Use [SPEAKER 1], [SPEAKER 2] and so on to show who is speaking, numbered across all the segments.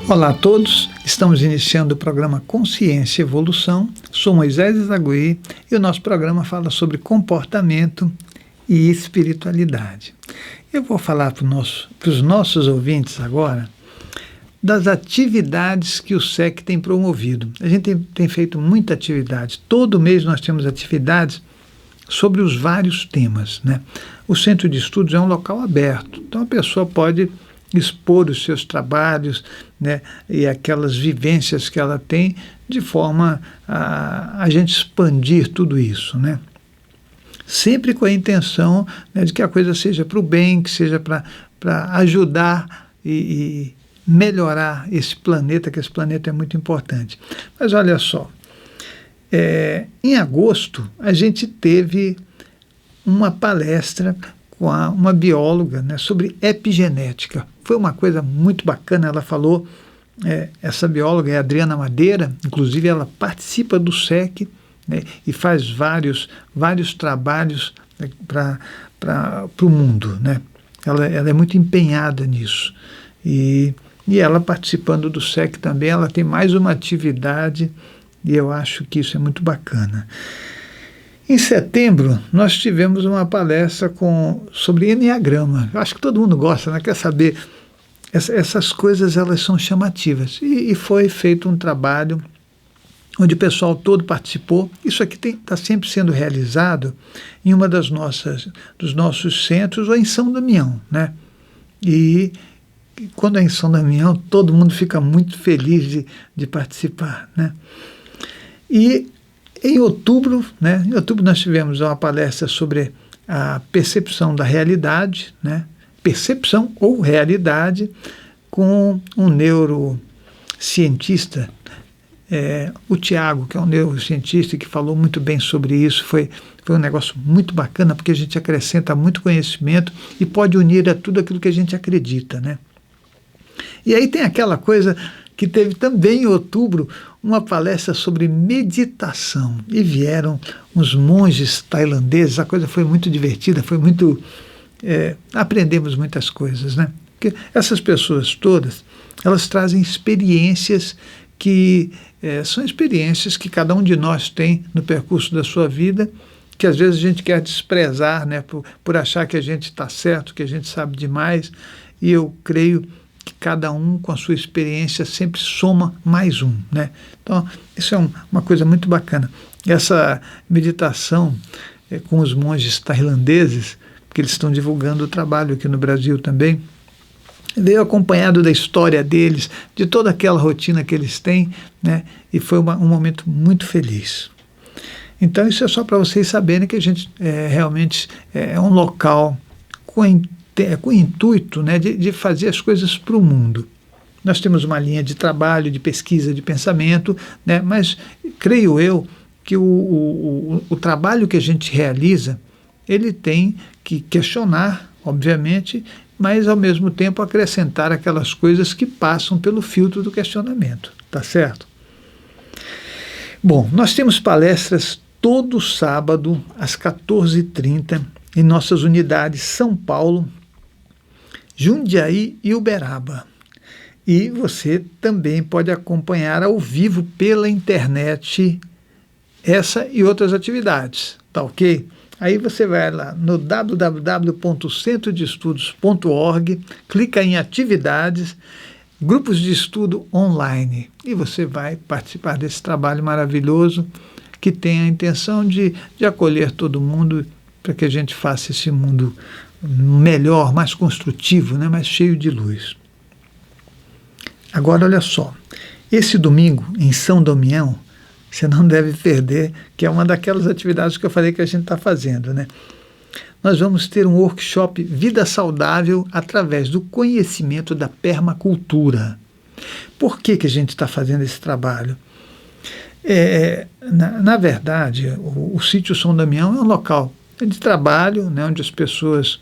[SPEAKER 1] Olá a todos, estamos iniciando o programa Consciência e Evolução. Sou Moisés Izagui e o nosso programa fala sobre comportamento e espiritualidade. Eu vou falar para os nossos ouvintes agora das atividades que o SEC tem promovido. A gente tem feito muita atividade. Todo mês nós temos atividades sobre os vários temas, né? O Centro de Estudos é um local aberto, então a pessoa pode expor os seus trabalhos, né, e aquelas vivências que ela tem, de forma a gente expandir tudo isso, né? Sempre com a intenção, né, de que a coisa seja para o bem, que seja para ajudar e melhorar esse planeta, que esse planeta é muito importante. Mas olha só, em agosto a gente teve uma palestra com uma bióloga, né, sobre epigenética. Foi uma coisa muito bacana. Ela falou, essa bióloga é a Adriana Madeira, inclusive ela participa do SEC, né, e faz vários trabalhos, né, para o mundo, né? Ela é muito empenhada nisso. E ela participando do SEC também, ela tem mais uma atividade e eu acho que isso é muito bacana. Em setembro, nós tivemos uma palestra sobre Enneagrama. Eu acho que todo mundo gosta, né? Quer saber, essas coisas elas são chamativas. E foi feito um trabalho onde o pessoal todo participou. Isso aqui está sempre sendo realizado em uma dos nossos centros, ou em São Damião, né? E quando é em São Damião, todo mundo fica muito feliz de participar, né? E em outubro, né? Em outubro nós tivemos uma palestra sobre a percepção da realidade, né? Percepção ou realidade, com um neurocientista, o Tiago, que é um neurocientista que falou muito bem sobre isso. Foi um negócio muito bacana, porque a gente acrescenta muito conhecimento e pode unir a tudo aquilo que a gente acredita, né? E aí tem aquela coisa que teve também em outubro uma palestra sobre meditação, e vieram uns monges tailandeses. A coisa foi muito divertida, foi muito... aprendemos muitas coisas, né? Porque essas pessoas todas, elas trazem experiências que são experiências que cada um de nós tem no percurso da sua vida, que às vezes a gente quer desprezar, né, por achar que a gente está certo, que a gente sabe demais, e eu creio que cada um com a sua experiência sempre soma mais um, né? Então, isso é uma coisa muito bacana. Essa meditação com os monges tailandeses, porque eles estão divulgando o trabalho aqui no Brasil também, veio acompanhado da história deles, de toda aquela rotina que eles têm, né? E foi um momento muito feliz. Então, isso é só para vocês saberem que a gente realmente é um local com o intuito, né, de fazer as coisas para o mundo. Nós temos uma linha de trabalho, de pesquisa, de pensamento, né, mas creio eu que o trabalho que a gente realiza, ele tem que questionar, obviamente, mas ao mesmo tempo acrescentar aquelas coisas que passam pelo filtro do questionamento, tá certo? Bom, nós temos palestras todo sábado às 14h30 em nossas unidades São Paulo, Jundiaí e Uberaba. E você também pode acompanhar ao vivo pela internet essa e outras atividades, tá ok? Aí você vai lá no www.centrodeestudos.org, clica em atividades, grupos de estudo online, e você vai participar desse trabalho maravilhoso que tem a intenção de acolher todo mundo, para que a gente faça esse mundo melhor, mais construtivo, né, mais cheio de luz. Agora, olha só, esse domingo, em São Damião, você não deve perder, que é uma daquelas atividades que eu falei que a gente está fazendo, né? Nós vamos ter um workshop Vida Saudável através do conhecimento da permacultura. Por que a gente está fazendo esse trabalho? Na verdade, o sítio São Damião é um local de trabalho, né, onde as pessoas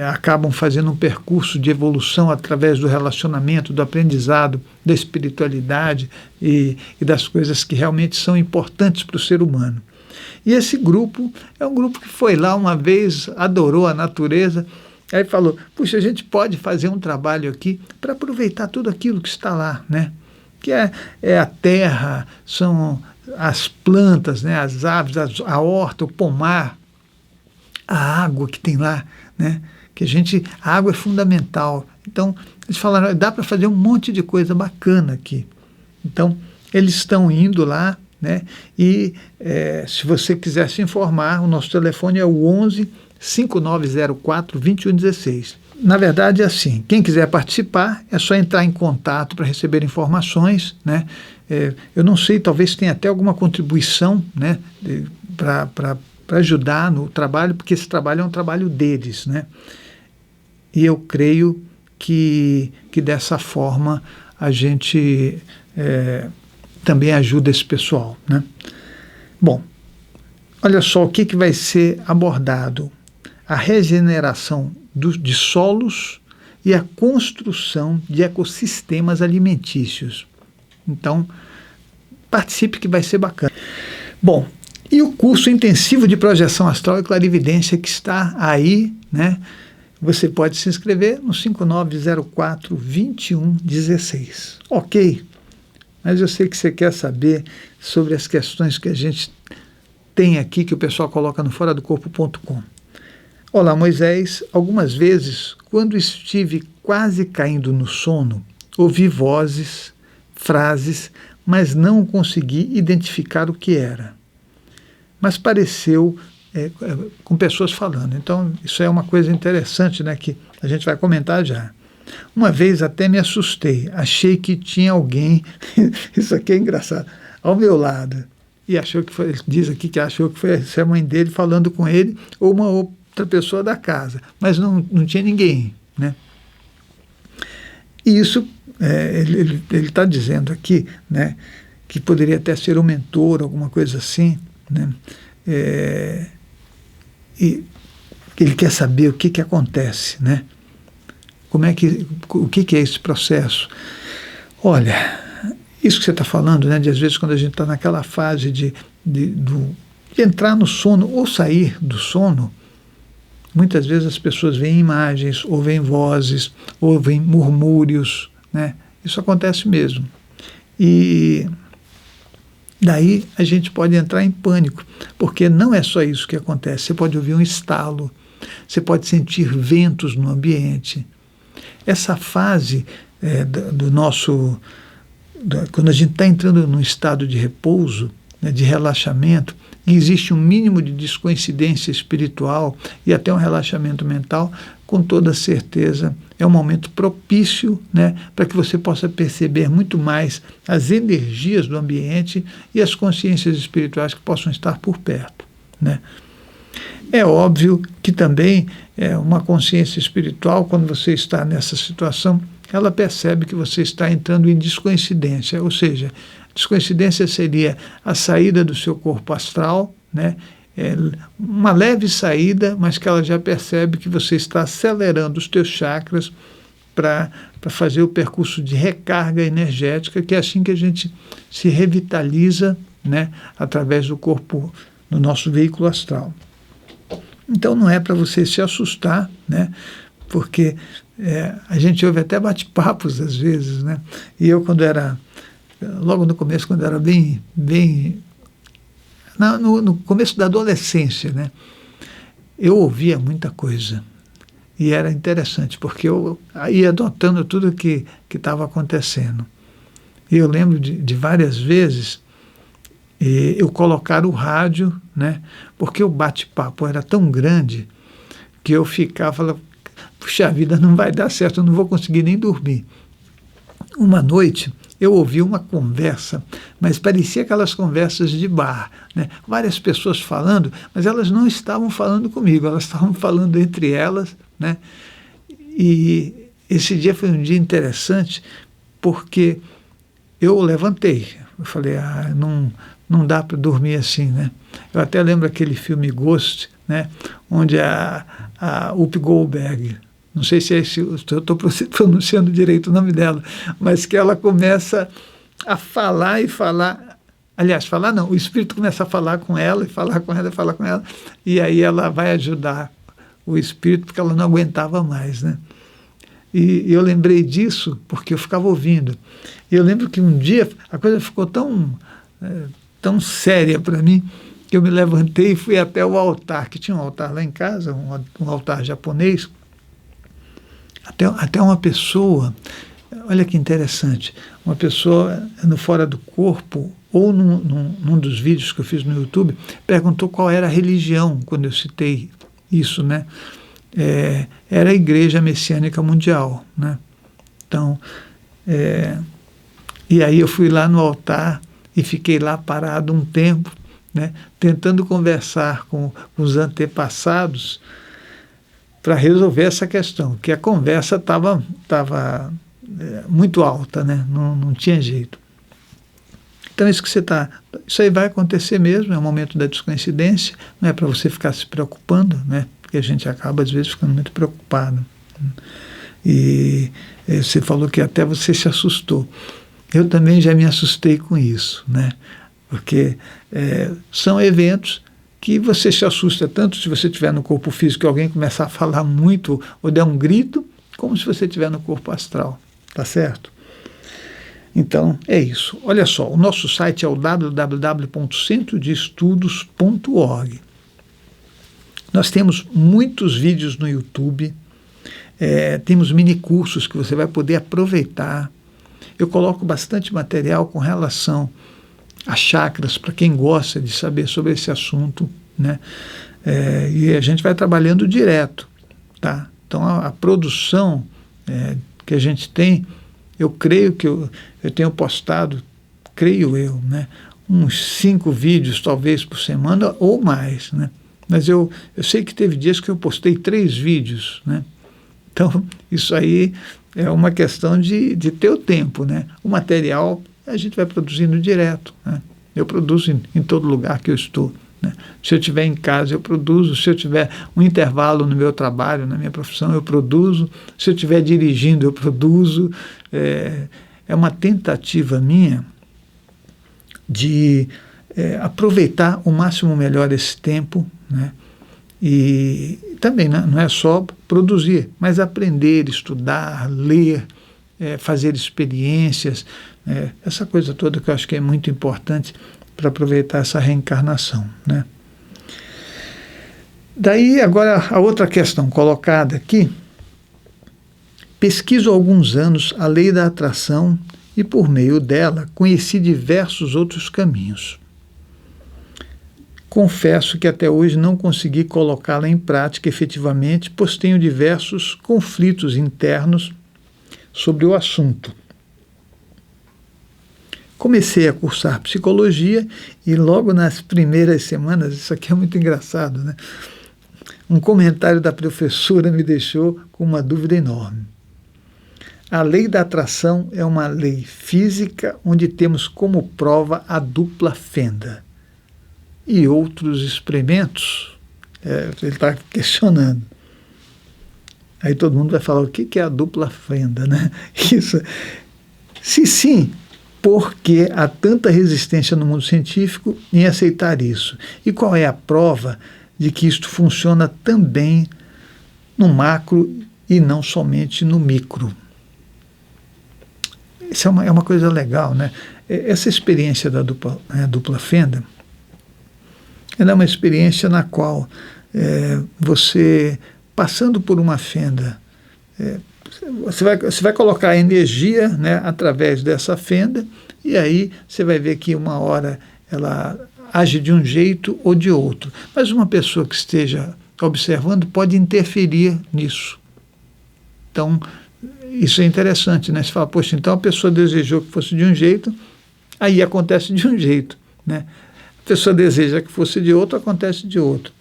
[SPEAKER 1] acabam fazendo um percurso de evolução através do relacionamento, do aprendizado, da espiritualidade e das coisas que realmente são importantes para o ser humano. E esse grupo é um grupo que foi lá uma vez, adorou a natureza, Aí falou, puxa, a gente pode fazer um trabalho aqui para aproveitar tudo aquilo que está lá, né? Que é a terra, são as plantas, né? As aves, a horta, o pomar, a água que tem lá, né? A água é fundamental. Então, eles falaram, dá para fazer um monte de coisa bacana aqui. Então, eles estão indo lá, né? E se você quiser se informar, o nosso telefone é o 11 5904 2116. Na verdade é assim, quem quiser participar é só entrar em contato para receber informações, né? Eu não sei, talvez tenha até alguma contribuição, né, para ajudar no trabalho, porque esse trabalho é um trabalho deles, né? E eu creio que dessa forma a gente também ajuda esse pessoal, né? Bom, olha só o que vai ser abordado: a regeneração de solos e a construção de ecossistemas alimentícios. Então, participe que vai ser bacana. Bom, e o curso intensivo de projeção astral e clarividência que está aí, né? Você pode se inscrever no 5904 2116. Ok, mas eu sei que você quer saber sobre as questões que a gente tem aqui, que o pessoal coloca no foradocorpo.com. Olá, Moisés. Algumas vezes, quando estive quase caindo no sono, ouvi vozes, frases, mas não consegui identificar o que era. Mas pareceu com pessoas falando. Então, isso é uma coisa interessante, né, que a gente vai comentar já. Uma vez até me assustei, achei que tinha alguém, isso aqui é engraçado, ao meu lado, e achou que foi, diz aqui que achou que foi a mãe dele falando com ele, ou uma outra pessoa da casa, mas não tinha ninguém, né? E isso, ele está dizendo aqui, né, que poderia até ser um mentor, alguma coisa assim, né? E ele quer saber o que acontece, né? O que é esse processo? Olha, isso que você está falando, né, de às vezes quando a gente está naquela fase de entrar no sono ou sair do sono, muitas vezes as pessoas veem imagens, ou veem vozes, ou veem murmúrios, né? Isso acontece mesmo. E daí a gente pode entrar em pânico, porque não é só isso que acontece. Você pode ouvir um estalo, você pode sentir ventos no ambiente. Essa fase do nosso... quando a gente está entrando num estado de repouso, né, de relaxamento, e existe um mínimo de descoincidência espiritual e até um relaxamento mental, com toda certeza é um momento propício, né, para que você possa perceber muito mais as energias do ambiente e as consciências espirituais que possam estar por perto, né? É óbvio que também uma consciência espiritual, quando você está nessa situação, ela percebe que você está entrando em descoincidência, ou seja, descoincidência seria a saída do seu corpo astral, né? Uma leve saída, mas que ela já percebe que você está acelerando os teus chakras para fazer o percurso de recarga energética, que é assim que a gente se revitaliza, né, através do corpo, no nosso veículo astral. Então não é para você se assustar, né, porque a gente ouve até bate-papos às vezes, né, e eu logo no começo, quando era bem no começo da adolescência, né, eu ouvia muita coisa. E era interessante, porque eu ia adotando tudo que estava acontecendo. E eu lembro de várias vezes eu colocar o rádio, né, porque o bate-papo era tão grande que eu falava, puxa vida, não vai dar certo, eu não vou conseguir nem dormir. Uma noite eu ouvi uma conversa, mas parecia aquelas conversas de bar, né? Várias pessoas falando, mas elas não estavam falando comigo, elas estavam falando entre elas, né? E esse dia foi um dia interessante, porque eu levantei, eu falei, não dá para dormir assim, né? Eu até lembro aquele filme Ghost, né? Onde a Whoopi Goldberg, não sei se eu estou pronunciando direito o nome dela, mas que ela começa a falar e falar, aliás, falar não, o espírito começa a falar com ela, e falar com ela, e falar com ela, e aí ela vai ajudar o espírito porque ela não aguentava mais, né? E eu lembrei disso porque eu ficava ouvindo. E eu lembro que um dia a coisa ficou tão séria para mim que eu me levantei e fui até o altar, que tinha um altar lá em casa, um altar japonês. Até uma pessoa, olha que interessante, uma pessoa no Fora do Corpo, ou num dos vídeos que eu fiz no YouTube, perguntou qual era a religião, quando eu citei isso, né? Era a Igreja Messiânica Mundial, né? Então, e aí eu fui lá no altar e fiquei lá parado um tempo, né, tentando conversar com os antepassados para resolver essa questão, que a conversa estava muito alta, né? Não tinha jeito. Então isso aí vai acontecer mesmo, é um momento da descoincidência, não é para você ficar se preocupando, né? Porque a gente acaba às vezes ficando muito preocupado. E você falou que até você se assustou. Eu também já me assustei com isso, né? Porque são eventos que você se assusta tanto se você estiver no corpo físico e alguém começar a falar muito ou der um grito, como se você estiver no corpo astral, tá certo? Então, é isso. Olha só, o nosso site é o www.centrodeestudos.org. Nós temos muitos vídeos no YouTube, temos minicursos que você vai poder aproveitar. Eu coloco bastante material com relação a chakras, para quem gosta de saber sobre esse assunto, né? E a gente vai trabalhando direto, tá? Então a produção que a gente tem, eu creio que eu tenho postado, creio eu, né, uns 5 vídeos talvez por semana ou mais, né? Mas eu sei que teve dias que eu postei 3 vídeos, né? Então isso aí é uma questão de ter o tempo, né? O material a gente vai produzindo direto, né? Eu produzo em todo lugar que eu estou, né? Se eu estiver em casa, eu produzo. Se eu tiver um intervalo no meu trabalho, na minha profissão, eu produzo. Se eu estiver dirigindo, eu produzo. É uma tentativa minha de aproveitar o máximo melhor esse tempo, né? E também não é só produzir, mas aprender, estudar, ler, fazer experiências, essa coisa toda que eu acho que é muito importante para aproveitar essa reencarnação, né? Daí agora a outra questão colocada aqui: pesquiso há alguns anos a lei da atração e por meio dela conheci diversos outros caminhos. Confesso que até hoje não consegui colocá-la em prática efetivamente, pois tenho diversos conflitos internos sobre o assunto. Comecei a cursar psicologia e logo nas primeiras semanas, isso aqui é muito engraçado, né? Um comentário da professora me deixou com uma dúvida enorme. A lei da atração é uma lei física onde temos como prova a dupla fenda. E outros experimentos? Ele está questionando. Aí todo mundo vai falar, o que é a dupla fenda, né? Isso. Se sim, por que há tanta resistência no mundo científico em aceitar isso? E qual é a prova de que isto funciona também no macro e não somente no micro? Isso é uma coisa legal, né? Essa experiência da dupla fenda, ela é uma experiência na qual você, passando por uma fenda, você vai colocar a energia, né, através dessa fenda, e aí você vai ver que uma hora ela age de um jeito ou de outro. Mas uma pessoa que esteja observando pode interferir nisso. Então, isso é interessante, né? Você fala, poxa, então a pessoa desejou que fosse de um jeito, aí acontece de um jeito, né? A pessoa deseja que fosse de outro, acontece de outro.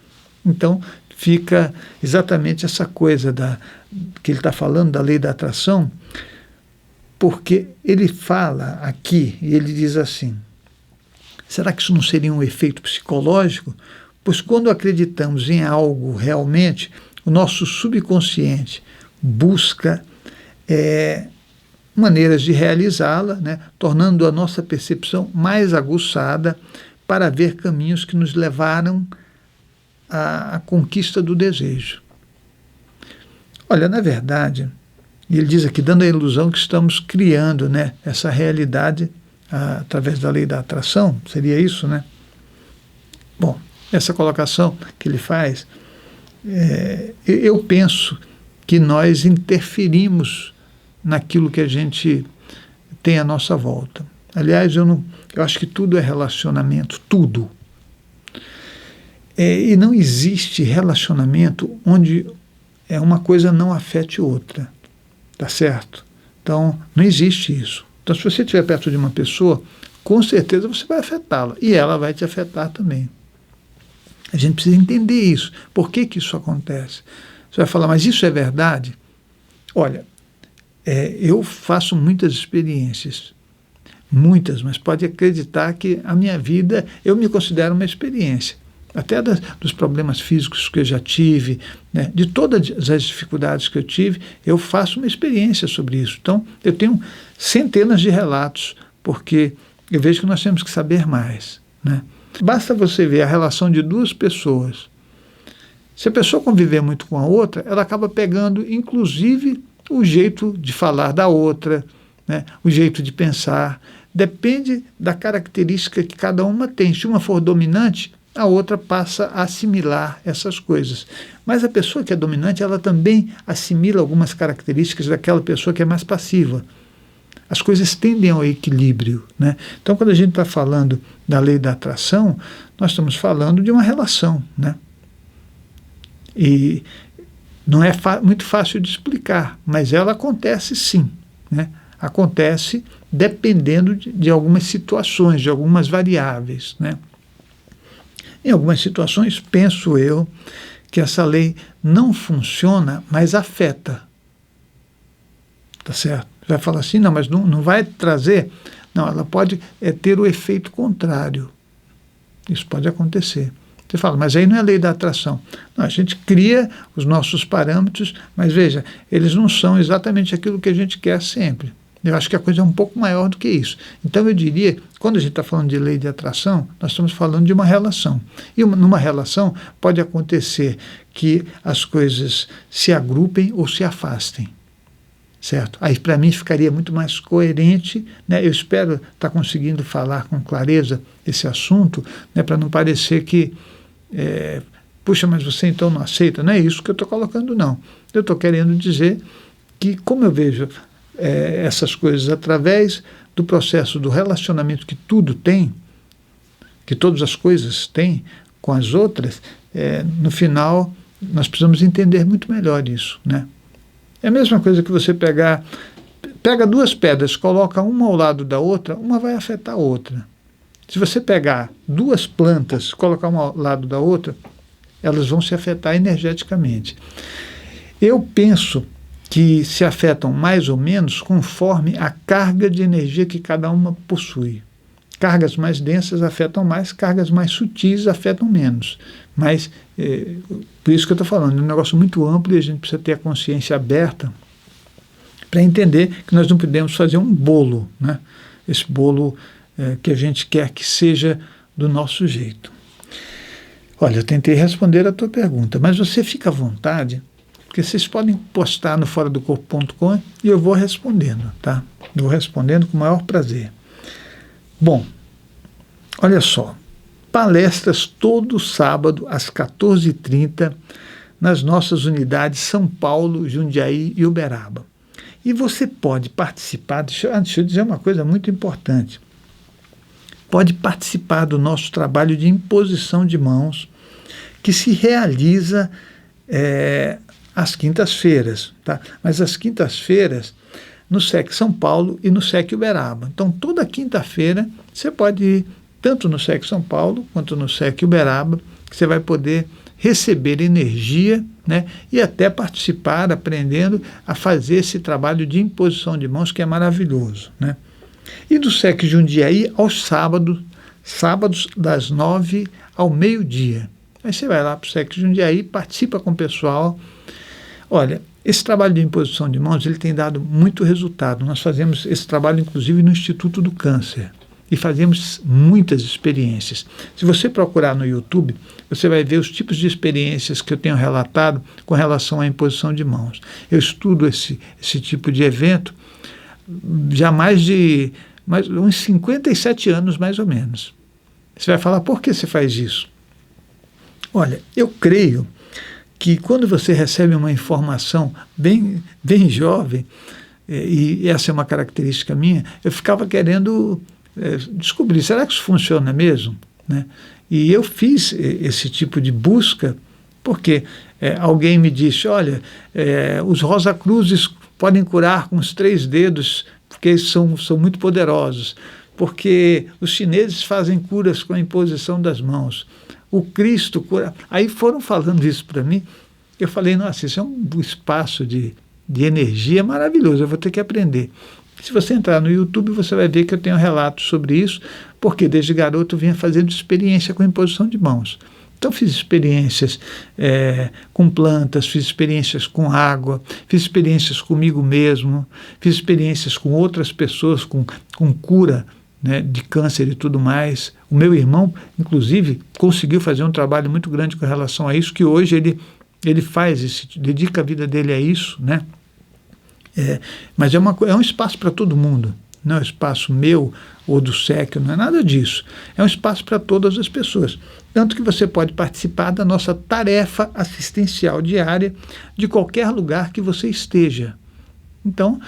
[SPEAKER 1] Então, fica exatamente essa coisa que ele está falando da lei da atração, porque ele fala aqui, e ele diz assim, será que isso não seria um efeito psicológico? Pois quando acreditamos em algo realmente, o nosso subconsciente busca maneiras de realizá-la, né, tornando a nossa percepção mais aguçada para ver caminhos que nos levaram à conquista do desejo. Olha, na verdade, ele diz aqui, dando a ilusão que estamos criando, né, essa realidade através da lei da atração, seria isso, né? Bom, essa colocação que ele faz, eu penso que nós interferimos naquilo que a gente tem à nossa volta. Aliás, eu acho que tudo é relacionamento, tudo. E não existe relacionamento onde uma coisa não afete outra, tá certo? Então, não existe isso. Então, se você estiver perto de uma pessoa, com certeza você vai afetá-la, e ela vai te afetar também. A gente precisa entender isso. Por que que isso acontece? Você vai falar, mas isso é verdade? Olha, eu faço muitas experiências, muitas, mas pode acreditar que a minha vida, eu me considero uma experiência. Até dos problemas físicos que eu já tive, né, de todas as dificuldades que eu tive, eu faço uma experiência sobre isso. Então, eu tenho centenas de relatos, porque eu vejo que nós temos que saber mais, né? Basta você ver a relação de duas pessoas. Se a pessoa conviver muito com a outra, ela acaba pegando, inclusive, o jeito de falar da outra, né, o jeito de pensar. Depende da característica que cada uma tem. Se uma for dominante, a outra passa a assimilar essas coisas. Mas a pessoa que é dominante, ela também assimila algumas características daquela pessoa que é mais passiva. As coisas tendem ao equilíbrio, né? Então, quando a gente está falando da lei da atração, nós estamos falando de uma relação, né? E não é muito fácil de explicar, mas ela acontece sim, né? Acontece dependendo de algumas situações, de algumas variáveis, né? Em algumas situações, penso eu, que essa lei não funciona, mas afeta. Tá certo? Vai falar assim, não, mas não vai trazer. Não, ela pode ter o efeito contrário. Isso pode acontecer. Você fala, mas aí não é lei da atração. Não, a gente cria os nossos parâmetros, mas veja, eles não são exatamente aquilo que a gente quer sempre. Eu acho que a coisa é um pouco maior do que isso. Então eu diria, quando a gente está falando de lei de atração, nós estamos falando de uma relação. E numa relação pode acontecer que as coisas se agrupem ou se afastem. Certo? Aí para mim ficaria muito mais coerente, né? Eu espero estar conseguindo falar com clareza esse assunto, né? Para não parecer que, puxa, mas você então não aceita. Não é isso que eu estou colocando, não. Eu estou querendo dizer que, como eu vejo essas coisas através do processo do relacionamento que tudo tem, que todas as coisas têm com as outras, no final nós precisamos entender muito melhor isso, né? É a mesma coisa que você pega duas pedras, coloca uma ao lado da outra, uma vai afetar a outra. Se você pegar duas plantas, colocar uma ao lado da outra, elas vão se afetar energeticamente. Eu penso que se afetam mais ou menos conforme a carga de energia que cada uma possui. Cargas mais densas afetam mais, cargas mais sutis afetam menos. Mas, por isso que eu estou falando, é um negócio muito amplo e a gente precisa ter a consciência aberta para entender que nós não podemos fazer um bolo, né? Esse bolo que a gente quer que seja do nosso jeito. Olha, eu tentei responder a tua pergunta, mas você fica à vontade, porque vocês podem postar no foradocorpo.com e eu vou respondendo, tá? Eu vou respondendo com o maior prazer. Bom, olha só, palestras todo sábado às 14h30 nas nossas unidades São Paulo, Jundiaí e Uberaba. E você pode participar, deixa eu dizer uma coisa muito importante, pode participar do nosso trabalho de imposição de mãos, que se realiza às quintas-feiras, tá? Mas às quintas-feiras no SEC São Paulo e no SEC Uberaba. Então, toda quinta-feira você pode ir tanto no SEC São Paulo quanto no SEC Uberaba, que você vai poder receber energia, né, e até participar, aprendendo a fazer esse trabalho de imposição de mãos, que é maravilhoso, né? E do SEC Jundiaí aos sábados das 9 ao meio-dia. Aí você vai lá para o SEC Jundiaí, participa com o pessoal. Olha, esse trabalho de imposição de mãos, ele tem dado muito resultado. Nós fazemos esse trabalho, inclusive, no Instituto do Câncer, e fazemos muitas experiências. Se você procurar no YouTube, você vai ver os tipos de experiências que eu tenho relatado com relação à imposição de mãos. Eu estudo esse tipo de evento já uns 57 anos, mais ou menos. Você vai falar, por que você faz isso? Olha, eu creio que quando você recebe uma informação bem jovem, e essa é uma característica minha, eu ficava querendo descobrir, será que isso funciona mesmo? Né? E eu fiz esse tipo de busca porque alguém me disse, olha, os Rosacruzes podem curar com os 3 dedos, porque eles são muito poderosos, porque os chineses fazem curas com a imposição das mãos, o Cristo cura. Aí foram falando isso para mim, eu falei, nossa, isso é um espaço de energia maravilhoso, eu vou ter que aprender. Se você entrar no YouTube, você vai ver que eu tenho relatos sobre isso, porque desde garoto eu vinha fazendo experiência com a imposição de mãos. Então fiz experiências com plantas, fiz experiências com água, fiz experiências comigo mesmo, fiz experiências com outras pessoas, com cura, né, de câncer e tudo mais. O meu irmão, inclusive, conseguiu fazer um trabalho muito grande com relação a isso, que hoje ele faz, dedica a vida dele a isso, né? Mas é um espaço para todo mundo, não é um espaço meu ou do SEC, não é nada disso. É um espaço para todas as pessoas. Tanto que você pode participar da nossa tarefa assistencial diária de qualquer lugar que você esteja. Então,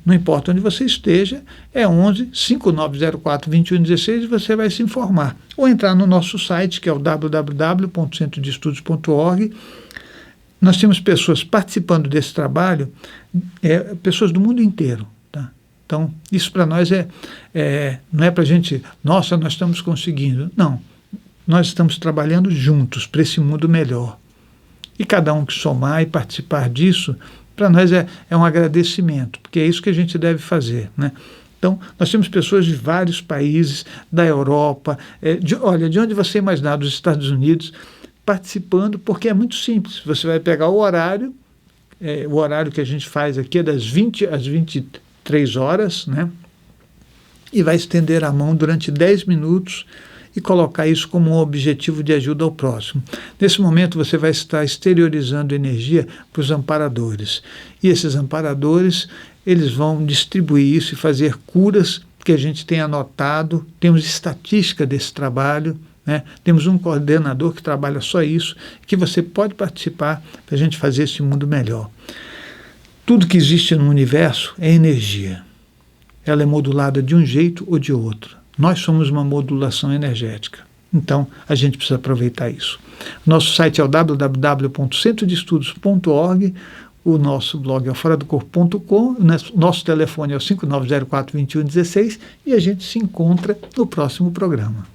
[SPEAKER 1] não importa onde você esteja, é 11 5904 2116 e você vai se informar. Ou entrar no nosso site, que é o www.centrodeestudos.org. Nós temos pessoas participando desse trabalho, pessoas do mundo inteiro. Tá? Então, isso para nós não é para a gente, nossa, nós estamos conseguindo. Não, nós estamos trabalhando juntos para esse mundo melhor. E cada um que somar e participar disso, para nós é um agradecimento, porque é isso que a gente deve fazer, né? Então, nós temos pessoas de vários países, da Europa, de onde você imaginar, dos Estados Unidos, participando, porque é muito simples. Você vai pegar o horário que a gente faz aqui é das 20 às 23 horas, né? E vai estender a mão durante 10 minutos e colocar isso como um objetivo de ajuda ao próximo. Nesse momento você vai estar exteriorizando energia para os amparadores. E esses amparadores, eles vão distribuir isso e fazer curas que a gente tem anotado, temos estatística desse trabalho, né? Temos um coordenador que trabalha só isso, que você pode participar para a gente fazer esse mundo melhor. Tudo que existe no universo é energia. Ela é modulada de um jeito ou de outro. Nós somos uma modulação energética. Então, a gente precisa aproveitar isso. Nosso site é o www.centrodeestudos.org, o nosso blog é o foradocorpo.com, nosso telefone é o 5904 2116 e a gente se encontra no próximo programa.